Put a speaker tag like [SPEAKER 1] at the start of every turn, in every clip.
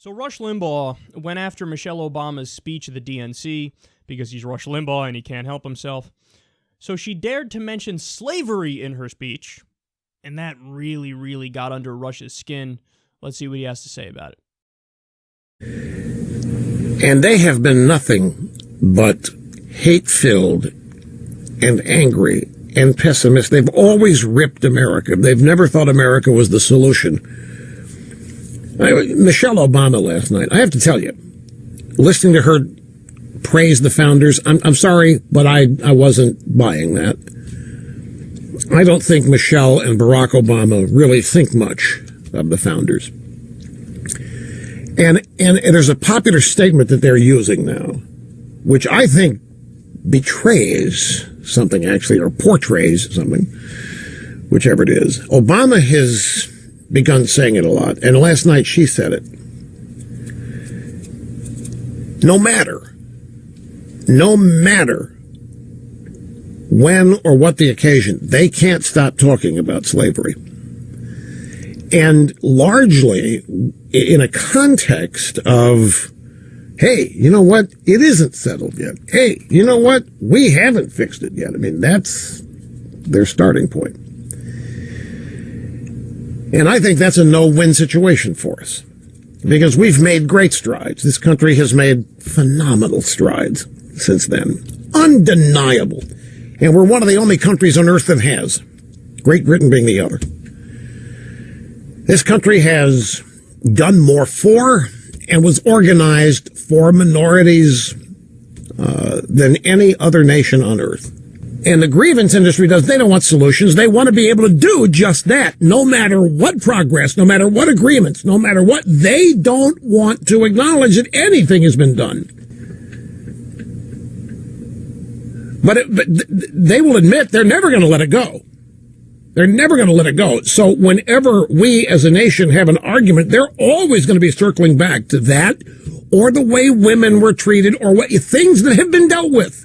[SPEAKER 1] So Rush Limbaugh went after Michelle Obama's speech at the DNC because he's Rush Limbaugh and he can't help himself. So she dared to mention slavery in her speech, and that really, really got under Rush's skin. Let's see what he has to say about it.
[SPEAKER 2] And they have been nothing but hate-filled and angry and pessimist. They've always ripped America. They've never thought America was the solution. Michelle Obama last night, I have to tell you, listening to her praise the founders, I'm sorry, but I wasn't buying that. I don't think Michelle and Barack Obama really think much of the founders. And there's a popular statement that they're using now, which I think betrays something actually, or portrays something, whichever it is. Obama has begun saying it a lot, and last night she said it. No matter when or what the occasion, they can't stop talking about slavery. And largely in a context of, hey, you know what? It isn't settled yet. Hey, you know what? We haven't fixed it yet. I mean, that's their starting point. And I think that's a no-win situation for us, because we've made great strides. This country has made phenomenal strides since then. Undeniable. And we're one of the only countries on earth that has. Great Britain being the other. This country has done more for and was organized for minorities than any other nation on earth. And the grievance industry they don't want solutions. They want to be able to do just that, no matter what progress, no matter what agreements, no matter what. They don't want to acknowledge that anything has been done. But they will admit they're never going to let it go. They're never going to let it go. So whenever we as a nation have an argument, they're always going to be circling back to that, or the way women were treated, or what things that have been dealt with.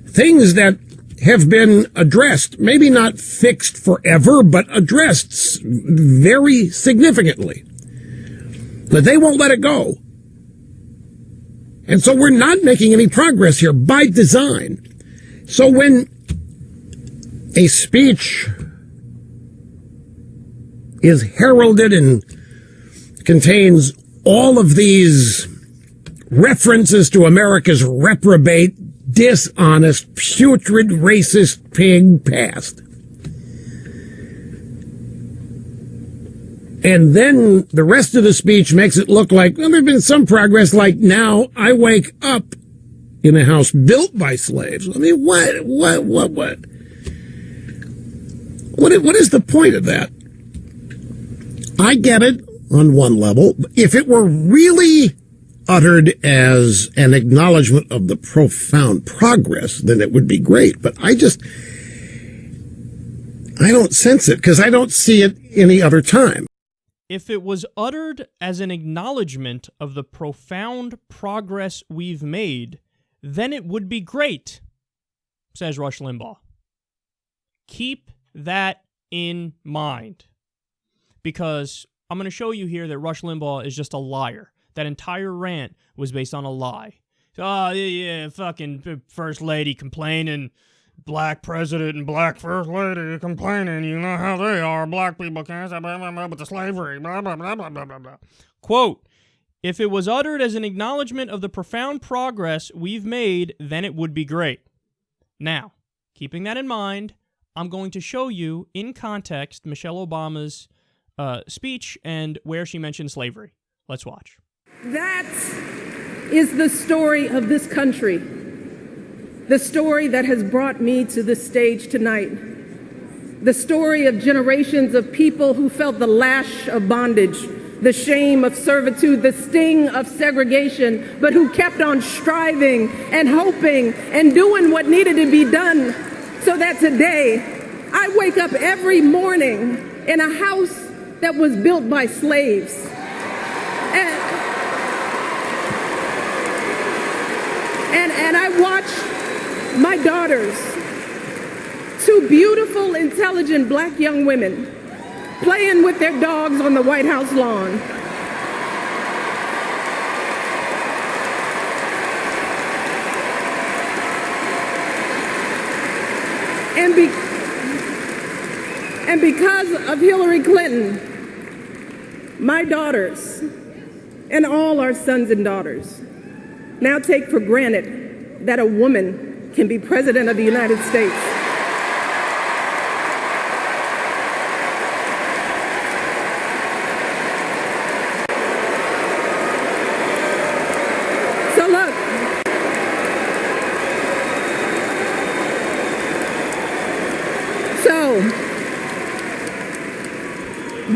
[SPEAKER 2] Things that have been addressed, maybe not fixed forever, but addressed very significantly. But they won't let it go. And so we're not making any progress here by design. So when a speech is heralded and contains all of these references to America's reprobate, dishonest, putrid, racist pig past, and then the rest of the speech makes it look like, well, there's been some progress, like now I wake up in a house built by slaves. I mean, what? What is the point of that? I get it on one level. If it were really uttered as an acknowledgement of the profound progress, then it would be great. But I don't sense it, because I don't see it any other time.
[SPEAKER 1] If it was uttered as an acknowledgement of the profound progress we've made, then it would be great, says Rush Limbaugh. Keep that in mind, because I'm going to show you here that Rush Limbaugh is just a liar. That entire rant was based on a lie. Oh, yeah, fucking first lady complaining, black president and black first lady complaining, you know how they are, black people can't say blah, blah, blah, with the slavery, blah, blah, blah, blah, blah, blah, blah. Quote, if it was uttered as an acknowledgement of the profound progress we've made, then it would be great. Now, keeping that in mind, I'm going to show you, in context, Michelle Obama's speech and where she mentioned slavery. Let's watch.
[SPEAKER 3] That is the story of this country, the story that has brought me to this stage tonight, the story of generations of people who felt the lash of bondage, the shame of servitude, the sting of segregation, but who kept on striving and hoping and doing what needed to be done, so that today I wake up every morning in a house that was built by slaves. And I watch my daughters, two beautiful, intelligent black young women, playing with their dogs on the White House lawn. And, be, and because of Hillary Clinton, my daughters and all our sons and daughters now take for granted that a woman can be president of the United States. So look,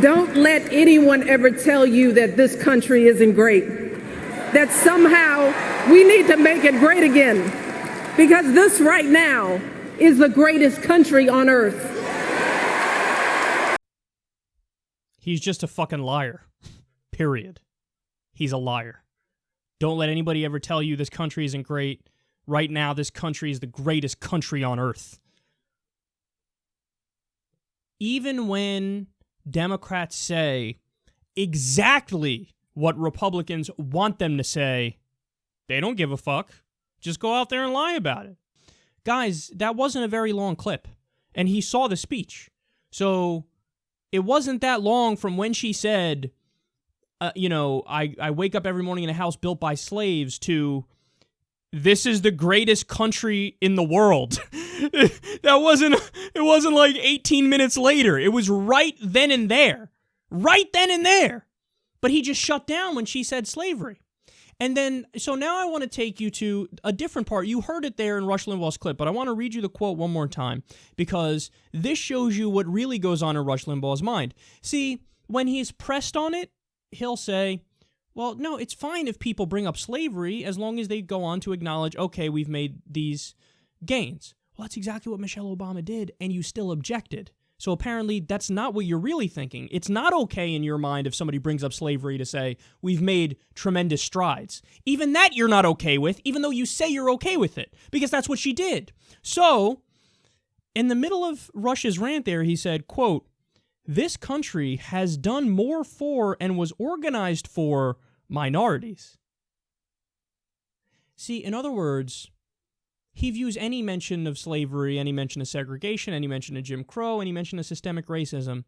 [SPEAKER 3] don't let anyone ever tell you that this country isn't great, that somehow we need to make it great again, because this right now is the greatest country on earth.
[SPEAKER 1] He's just a fucking liar. Period. He's a liar. Don't let anybody ever tell you this country isn't great. Right now, this country is the greatest country on earth. Even when Democrats say exactly what Republicans want them to say, they don't give a fuck. Just go out there and lie about it. Guys, that wasn't a very long clip, and he saw the speech. So it wasn't that long from when she said, I wake up every morning in a house built by slaves, to this is the greatest country in the world. It wasn't like 18 minutes later. It was right then and there. Right then and there. But he just shut down when she said slavery. And then, so now I want to take you to a different part. You heard it there in Rush Limbaugh's clip, but I want to read you the quote one more time, because this shows you what really goes on in Rush Limbaugh's mind. See, when he's pressed on it, he'll say, well, no, it's fine if people bring up slavery as long as they go on to acknowledge, okay, we've made these gains. Well, that's exactly what Michelle Obama did, and you still objected. So apparently that's not what you're really thinking. It's not okay in your mind if somebody brings up slavery to say, we've made tremendous strides. Even that you're not okay with, even though you say you're okay with it, because that's what she did. So, in the middle of Rush's rant there, he said, quote, this country has done more for and was organized for minorities. See, in other words, he views any mention of slavery, any mention of segregation, any mention of Jim Crow, any mention of systemic racism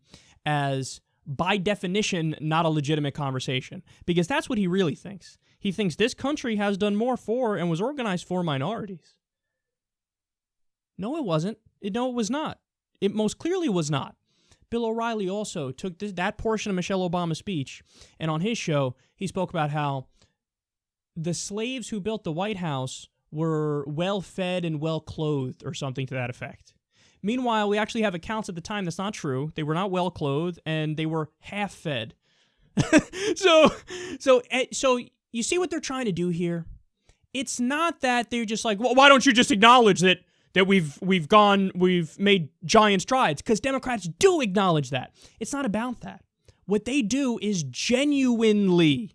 [SPEAKER 1] as, by definition, not a legitimate conversation. Because that's what he really thinks. He thinks this country has done more for and was organized for minorities. No, it wasn't. No, it was not. It most clearly was not. Bill O'Reilly also took that portion of Michelle Obama's speech, and on his show, he spoke about how the slaves who built the White House were well-fed and well-clothed, or something to that effect. Meanwhile, we actually have accounts at the time that's not true. They were not well-clothed, and they were half-fed. So you see what they're trying to do here? It's not that they're just like, well, why don't you just acknowledge that we've made giant strides? Because Democrats do acknowledge that. It's not about that. What they do is genuinely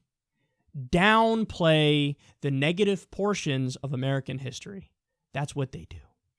[SPEAKER 1] downplay the negative portions of American history. That's what they do.